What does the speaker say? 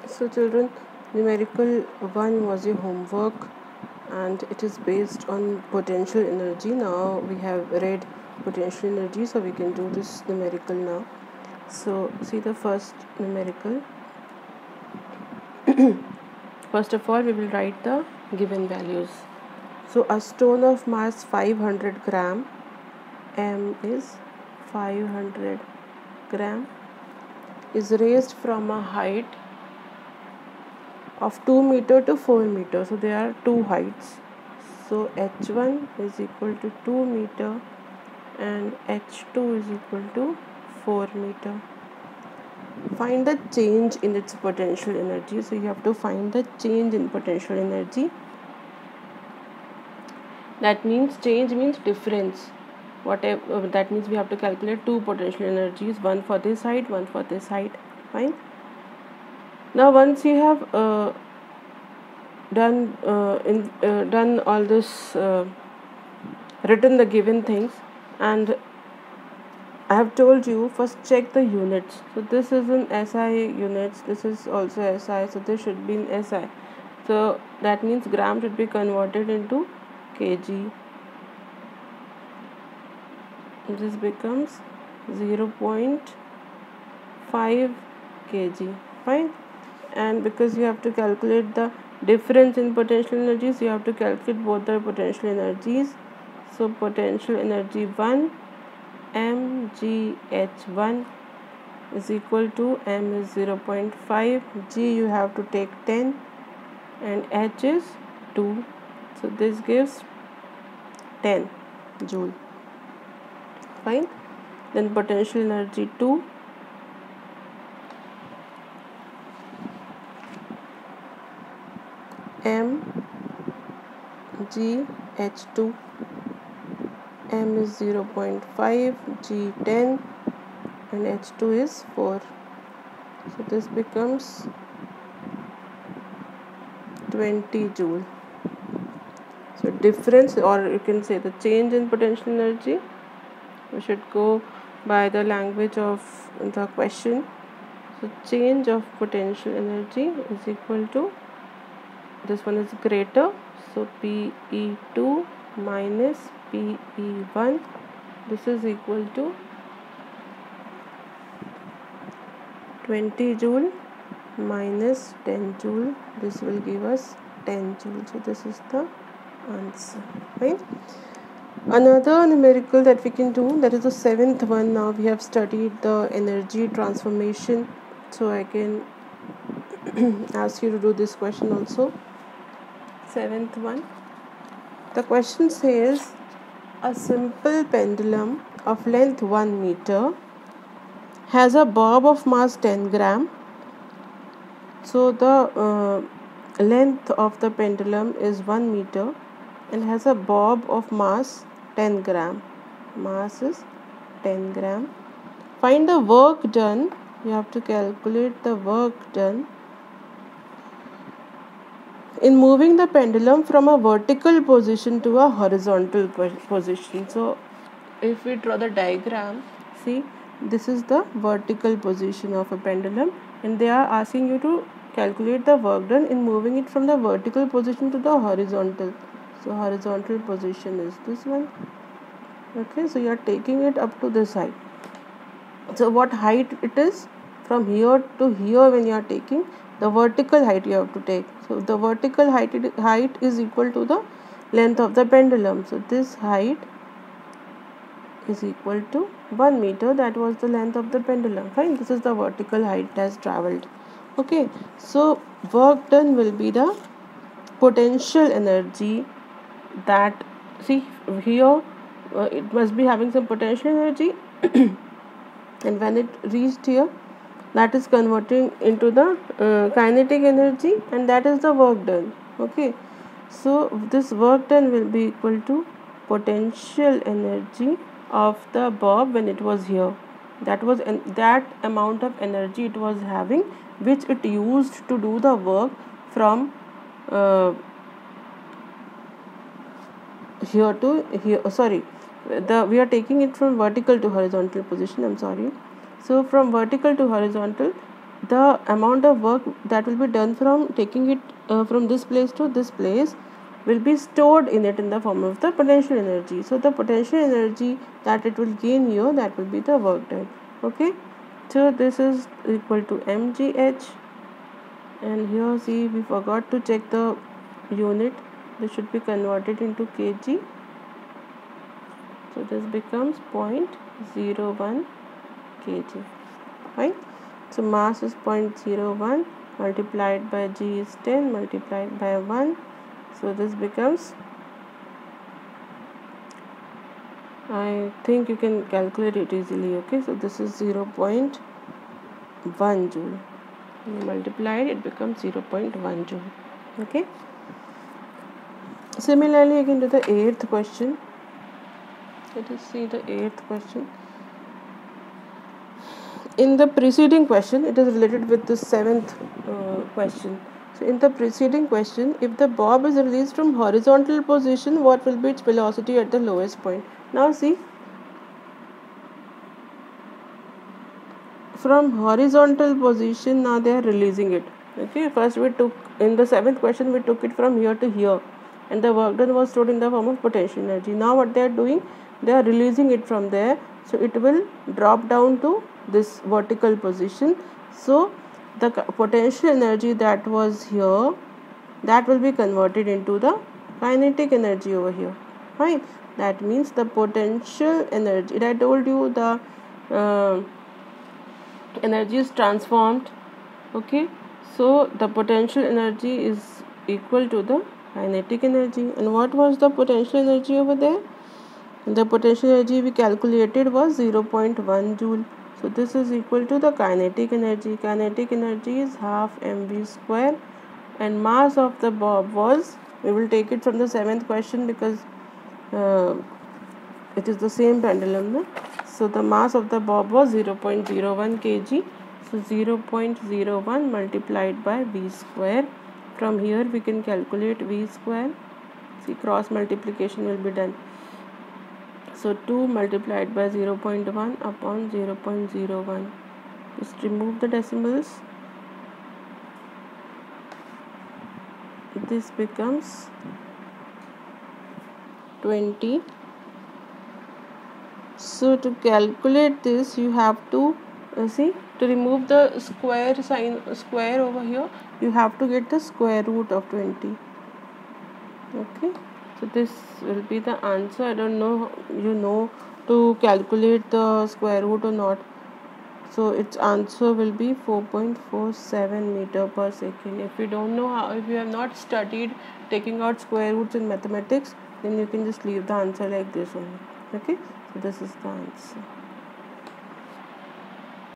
So children, numerical 1 was your homework and it is based on potential energy. Now we have read potential energy, so we can do this numerical now. So see the first numerical. First of all, we will write the given values. So a stone of mass 500 gram, M is 500 gram, is raised from a height of 2 meter to 4 meter. So there are two heights. So H1 is equal to 2 meter and H2 is equal to 4 meter. Find the change in its potential energy. So you have to find the change in potential energy. That means change means difference. Whatever that means, we have to calculate two potential energies, one for this height, one for this height. Fine. Now once you have done all this, written the given things, and I have told you first check the units. So this is in SI units, this is also SI, so this should be in SI. So that means gram should be converted into kg. This becomes 0.5 kg. Fine. And because you have to calculate the difference in potential energies, you have to calculate both the potential energies. So potential energy 1 mgh1 is equal to m is 0.5, g you have to take 10 and h is 2. So this gives 10 joule. Fine. Then potential energy 2, mgh2, m is 0.5, g 10 and h2 is 4. So this becomes 20 joule. So difference, or you can say the change in potential energy, we should go by the language of the question. So change of potential energy is equal to, this one is greater, so PE2 minus PE1, this is equal to 20 joule minus 10 joule, this will give us 10 joule. So this is the answer. Right? Another numerical that we can do, that is the 7th one. Now we have studied the energy transformation, so I can ask you to do this question also. 7th one. The question says a simple pendulum of length 1 meter has a bob of mass 10 gram. So the length of the pendulum is 1 meter and has a bob of mass 10 gram. Mass is 10 gram. Find the work done. You have to calculate the work done in moving the pendulum from a vertical position to a horizontal position. So if we draw the diagram, see, this is the vertical position of a pendulum, and they are asking you to calculate the work done in moving it from the vertical position to the horizontal. So horizontal position is this one. Okay, so you are taking it up to this height. So what height it is? From here to here, when you are taking, the vertical height you have to take. So the vertical height is equal to the length of the pendulum. So this height is equal to 1 meter. That was the length of the pendulum. Fine. This is the vertical height it has travelled. Okay. So work done will be the potential energy that, see here, it must be having some potential energy and when it reached here, that is converting into the kinetic energy, and that is the work done. Okay, so this work done will be equal to potential energy of the bob when it was here. That was that amount of energy it was having, which it used to do the work from here to here. We are taking it from vertical to horizontal position. I'm sorry. So from vertical to horizontal, the amount of work that will be done from taking it from this place to this place will be stored in it in the form of the potential energy. So the potential energy that it will gain here, that will be the work done. Okay, so this is equal to mgh, and here see we forgot to check the unit. This should be converted into kg. So this becomes 0.01 kg. Right? So mass is 0.01 multiplied by g is 10 multiplied by 1. So this becomes, I think you can calculate it easily. Okay, so this is 0.1 joule. When you multiply it, it becomes 0.1 joule. Okay. Similarly, again to the 8th question. Let us see the 8th question. In the preceding question, it is related with the 7th question. So in the preceding question, if the bob is released from horizontal position, what will be its velocity at the lowest point? Now see, from horizontal position, now they are releasing it. Okay, first we took, in the 7th question, we took it from here to here, and the work done was stored in the form of potential energy. Now what they are doing, they are releasing it from there, so it will drop down to this vertical position. So the potential energy that was here, that will be converted into the kinetic energy over here. Right, that means the potential energy, I told you the energy is transformed. Okay, so the potential energy is equal to the kinetic energy. And what was the potential energy over there? The potential energy we calculated was 0.1 joule. So this is equal to the kinetic energy. Kinetic energy is half mv square, and mass of the bob was, we will take it from the 7th question because it is the same pendulum, no? So the mass of the bob was 0.01 kg. So 0.01 multiplied by v square. From here we can calculate v square. See, cross multiplication will be done. So 2 multiplied by 0.1 upon 0.01. Just remove the decimals. This becomes 20. So to calculate this, you have to see, to remove the square sign, square over here, you have to get the square root of 20. Okay, so this will be the answer. I don't know you know to calculate the square root or not. So its answer will be 4.47 meter per second. If you don't know how, if you have not studied taking out square roots in mathematics, then you can just leave the answer like this only. Okay, so this is the answer.